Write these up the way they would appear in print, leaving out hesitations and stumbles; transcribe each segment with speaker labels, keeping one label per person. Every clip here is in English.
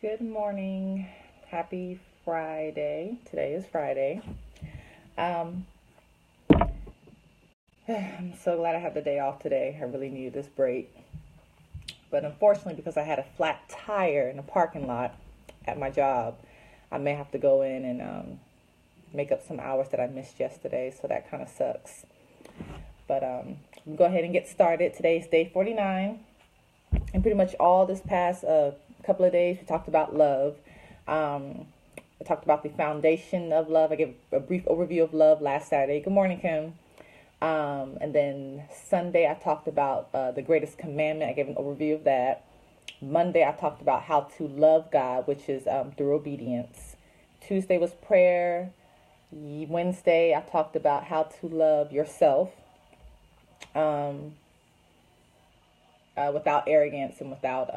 Speaker 1: Good morning. Happy Friday. Today is Friday. Um, I'm so glad I have the day off today. I really needed this break. But unfortunately, because I had a flat tire in the parking lot at my job, I may have to go in and make up some hours that I missed yesterday. So that kind of sucks. But we'll go ahead and get started. Today's day 49. And pretty much all this past couple of days, we talked about love. I talked about the foundation of love. I gave a brief overview of love last Saturday. Good morning, Kim. And then Sunday, I talked about the greatest commandment. I gave an overview of that. Monday, I talked about how to love God, which is through obedience. Tuesday was prayer. Wednesday, I talked about how to love yourself without arrogance and without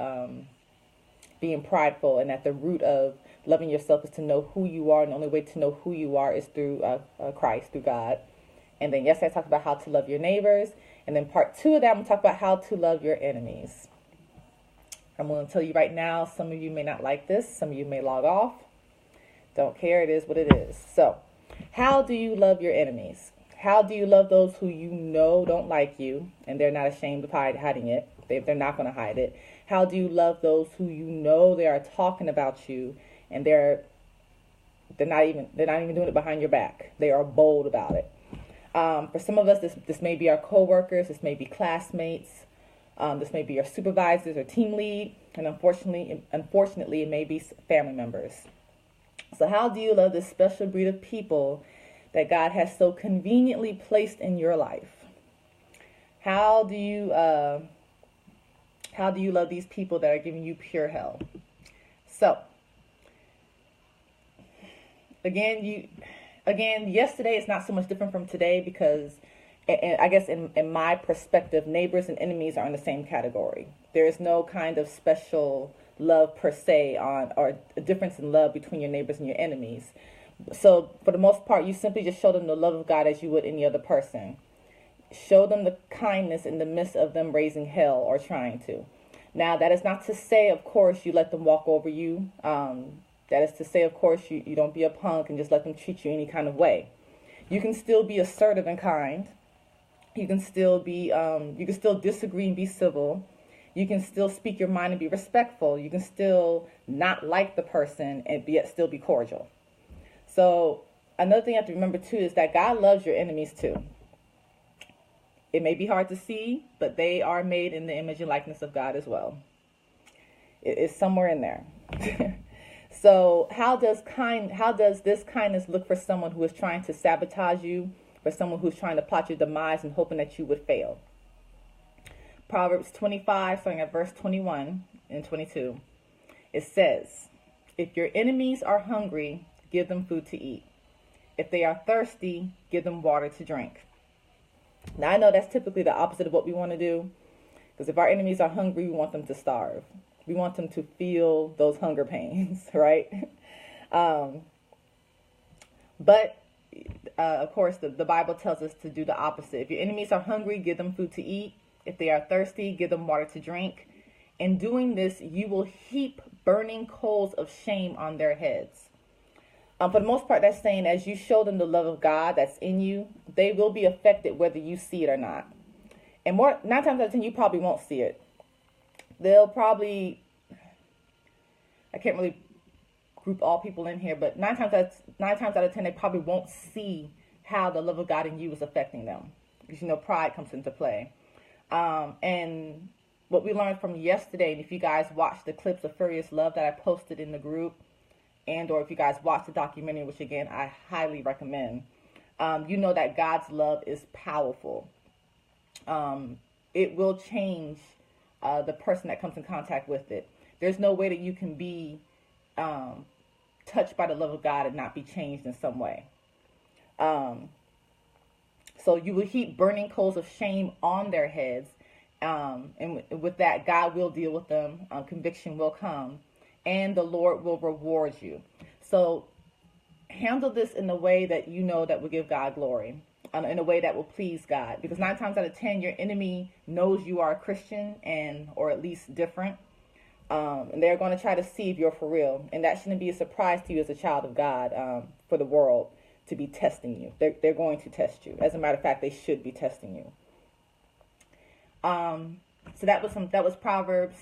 Speaker 1: being prideful. And at the root of loving yourself is to know who you are. And the only way to know who you are is through Christ, through God. And then yesterday I talked about how to love your neighbors. And then part 2 of that, I'm going to talk about how to love your enemies. I'm going to tell you right now, some of you may not like this. Some of you may log off. Don't care. It is what it is. So how do you love your enemies? How do you love those who you know don't like you and they're not ashamed of hiding it? They're not going to hide it. How do you love those who you know they are talking about you and they're not even doing it behind your back? They are bold about it. For some of us, this may be our coworkers, this may be classmates, this may be your supervisors or team lead, and unfortunately, it may be family members. So how do you love this special breed of people that God has so conveniently placed in your life? How do you love these people that are giving you pure hell? So again, yesterday is not so much different from today because, and I guess in my perspective, neighbors and enemies are in the same category. There is no kind of special love per se or a difference in love between your neighbors and your enemies. So for the most part, you simply just show them the love of God as you would any other person. Show them the kindness in the midst of them raising hell or trying to. Now, that is not to say, of course, you let them walk over you. That is to say, of course, you don't be a punk and just let them treat you any kind of way. You can still be assertive and kind. You can still disagree and be civil. You can still speak your mind and be respectful. You can still not like the person and yet still be cordial. So another thing you have to remember too is that God loves your enemies too. It may be hard to see, but they are made in the image and likeness of God as well. It's somewhere in there. So how does this kindness look for someone who is trying to sabotage you, for someone who's trying to plot your demise and hoping that you would fail? Proverbs 25, starting at verse 21 and 22, it says, "If your enemies are hungry, give them food to eat. If they are thirsty, give them water to drink." Now, I know that's typically the opposite of what we want to do, because if our enemies are hungry, we want them to starve. We want them to feel those hunger pains, right? But of course, the Bible tells us to do the opposite. If your enemies are hungry, give them food to eat. If they are thirsty, give them water to drink. In doing this, you will heap burning coals of shame on their heads. For the most part, that's saying as you show them the love of God that's in you, they will be affected whether you see it or not. And 9 times out of 10, you probably won't see it. They'll probably, I can't really group all people in here, but 9 times out of 10, they probably won't see how the love of God in you is affecting them. Because, pride comes into play. And what we learned from yesterday, and if you guys watched the clips of Furious Love that I posted in the group, or if you guys watch the documentary, which again, I highly recommend, you know that God's love is powerful. It will change the person that comes in contact with it. There's no way that you can be touched by the love of God and not be changed in some way. So you will heap burning coals of shame on their heads. And with that, God will deal with them. Conviction will come. And the Lord will reward you. So handle this in a way that you know that will give God glory. In a way that will please God. Because 9 times out of 10, your enemy knows you are a Christian or at least different. And they're going to try to see if you're for real. And that shouldn't be a surprise to you as a child of God, for the world to be testing you. They're going to test you. As a matter of fact, they should be testing you. So that was Proverbs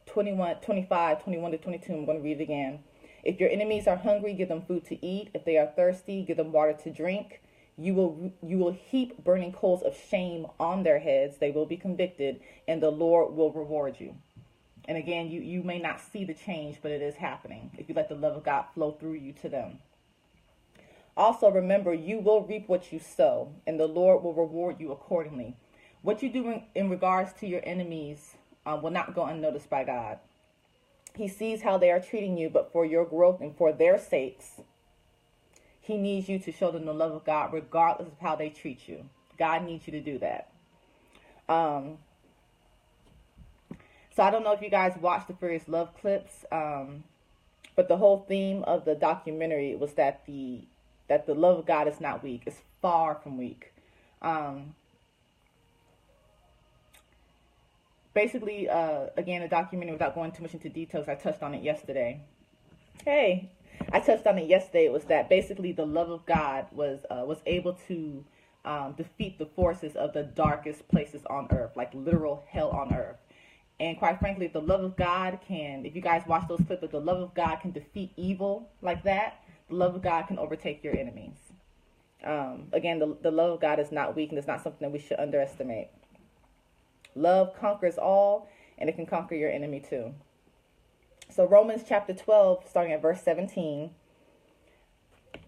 Speaker 1: 25, 21 to 22. I'm going to read it again. If your enemies are hungry, give them food to eat. If they are thirsty, give them water to drink. You will heap burning coals of shame on their heads. They will be convicted, and the Lord will reward you. And again, you may not see the change, but it is happening if you let the love of God flow through you to them. Also, remember, you will reap what you sow, and the Lord will reward you accordingly. What you do in regards to your enemies will not go unnoticed by God. He sees how they are treating you, but for your growth and for their sakes, He needs you to show them the love of God regardless of how they treat you. God needs you to do that. So I don't know if you guys watched the various love clips, but the whole theme of the documentary was that the love of God is not weak. It's far from weak. Basically, again, the documentary, without going too much into details, I touched on it yesterday. I touched on it yesterday. It was that basically the love of God was able to defeat the forces of the darkest places on earth, like literal hell on earth. And quite frankly, if the love of God can, if you guys watch those clips, if the love of God can defeat evil like that, the love of God can overtake your enemies. Again, the love of God is not weak, and it's not something that we should underestimate. Love conquers all, and it can conquer your enemy too. So Romans chapter 12, starting at verse 17.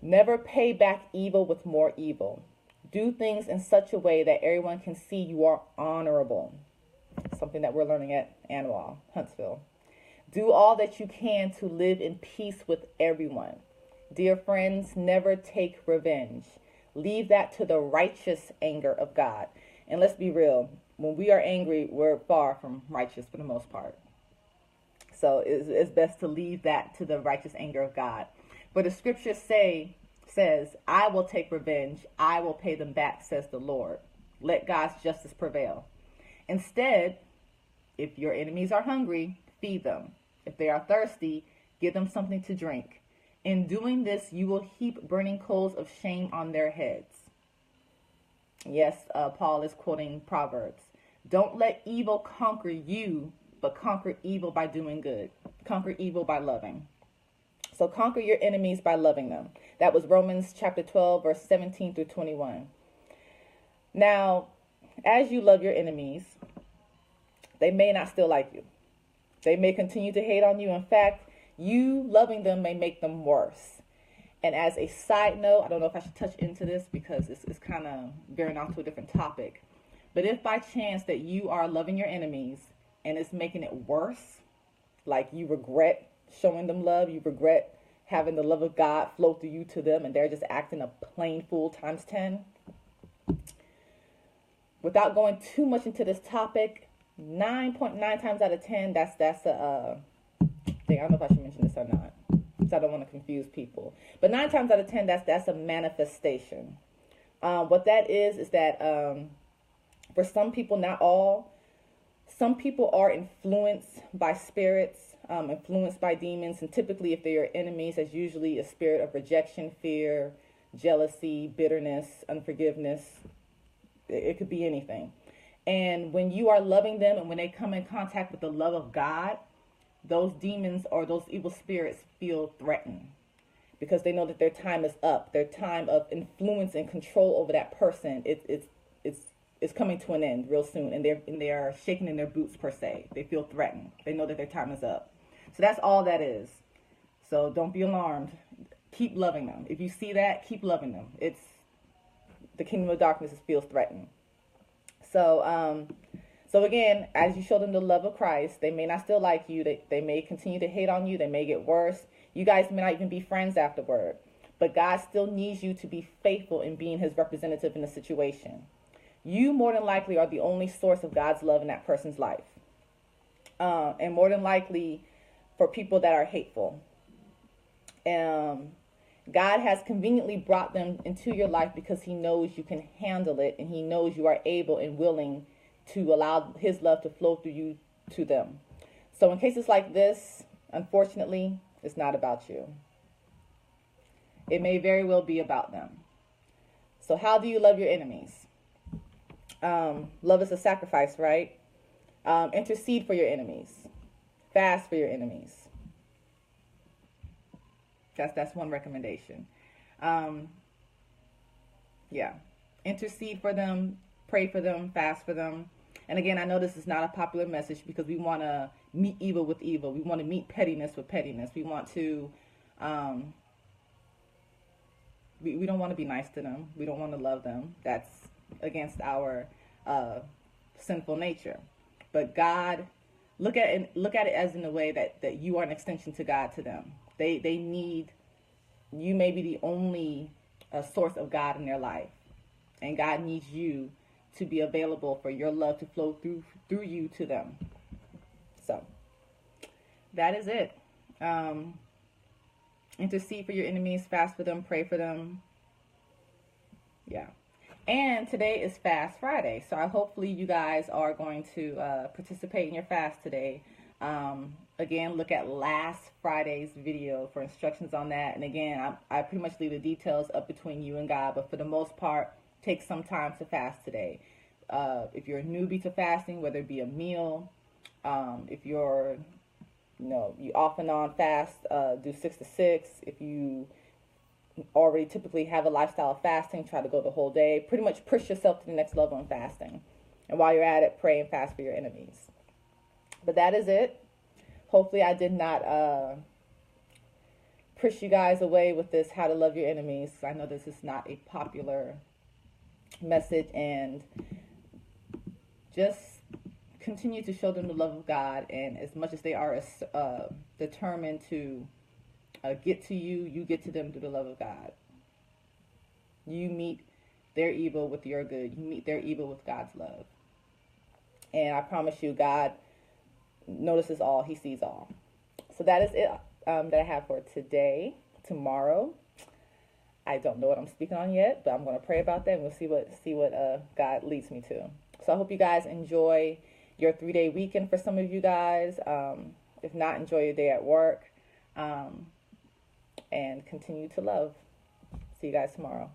Speaker 1: Never pay back evil with more evil. Do things in such a way that everyone can see you are honorable. Something that we're learning at Anwal, Huntsville. Do all that you can to live in peace with everyone. Dear friends, never take revenge. Leave that to the righteous anger of God. And let's be real. When we are angry, we're far from righteous for the most part. So it's best to leave that to the righteous anger of God. But the scripture says, I will take revenge. I will pay them back, says the Lord. Let God's justice prevail. Instead, if your enemies are hungry, feed them. If they are thirsty, give them something to drink. In doing this, you will heap burning coals of shame on their heads. Yes, Paul is quoting Proverbs. Don't let evil conquer you, but conquer evil by doing good. Conquer evil by loving. So conquer your enemies by loving them. That was Romans chapter 12, verse 17 through 21. Now, as you love your enemies, they may not still like you. They may continue to hate on you. In fact, you loving them may make them worse. And as a side note, I don't know if I should touch into this because it's kind of veering off to a different topic. But if by chance that you are loving your enemies and it's making it worse, like you regret showing them love, you regret having the love of God flow through you to them, and they're just acting a plain fool times 10. Without going too much into this topic, 9.9 times out of 10, that's a thing. I don't know if I should mention this or not, because I don't want to confuse people. But 9 times out of 10, that's a manifestation. What that is that for some people, not all, some people are influenced by spirits, influenced by demons. And typically, if they are enemies, that's usually a spirit of rejection, fear, jealousy, bitterness, unforgiveness. It could be anything. And when you are loving them and when they come in contact with the love of God, those demons or those evil spirits feel threatened because they know that their time is up. Their time of influence and control over that person, it's coming to an end real soon. And they are shaking in their boots, per se. They feel threatened. They know that their time is up. So that's all that is. So don't be alarmed. Keep loving them. If you see that, keep loving them. It's the kingdom of darkness feels threatened. So again, as you show them the love of Christ, they may not still like you. They may continue to hate on you. They may get worse. You guys may not even be friends afterward. But God still needs you to be faithful in being his representative in the situation. You more than likely are the only source of God's love in that person's life. And more than likely for people that are hateful. God has conveniently brought them into your life because he knows you can handle it, and he knows you are able and willing to allow his love to flow through you to them. So in cases like this, unfortunately, it's not about you. It may very well be about them. So how do you love your enemies? Love is a sacrifice, right? Intercede for your enemies. Fast for your enemies. That's one recommendation. Yeah. Intercede for them, pray for them, fast for them. And again, I know this is not a popular message because we want to meet evil with evil. We want to meet pettiness with pettiness. We want to, we don't want to be nice to them. We don't want to love them. That's against our sinful nature. But God, look at it as in a way that you are an extension to God to them. They need, you may be the only source of God in their life. And God needs you to be available for your love to flow through you to them. So that is it. Intercede for your enemies, fast for them, pray for them. Yeah. And today is Fast Friday. So hopefully you guys are going to participate in your fast today. Again, look at last Friday's video for instructions on that. And again, I pretty much leave the details up between you and God. But for the most part, take some time to fast today. If you're a newbie to fasting, whether it be a meal, if you're, you off and on fast, do 6 to 6. If you already typically have a lifestyle of fasting, try to go the whole day. Pretty much push yourself to the next level in fasting. And while you're at it, pray and fast for your enemies. But that is it. Hopefully I did not push you guys away with this how to love your enemies. I know this is not a popular message, and just continue to show them the love of God. And as much as they are determined to get to you, you get to them through the love of God. You meet their evil with your good. You meet their evil with God's love. And I promise you, God notices all. He sees all. So that is it that I have for today. Tomorrow, I don't know what I'm speaking on yet, but I'm going to pray about that, and we'll see what God leads me to. So I hope you guys enjoy your 3-day weekend for some of you guys. If not, enjoy your day at work. And continue to love. See you guys tomorrow.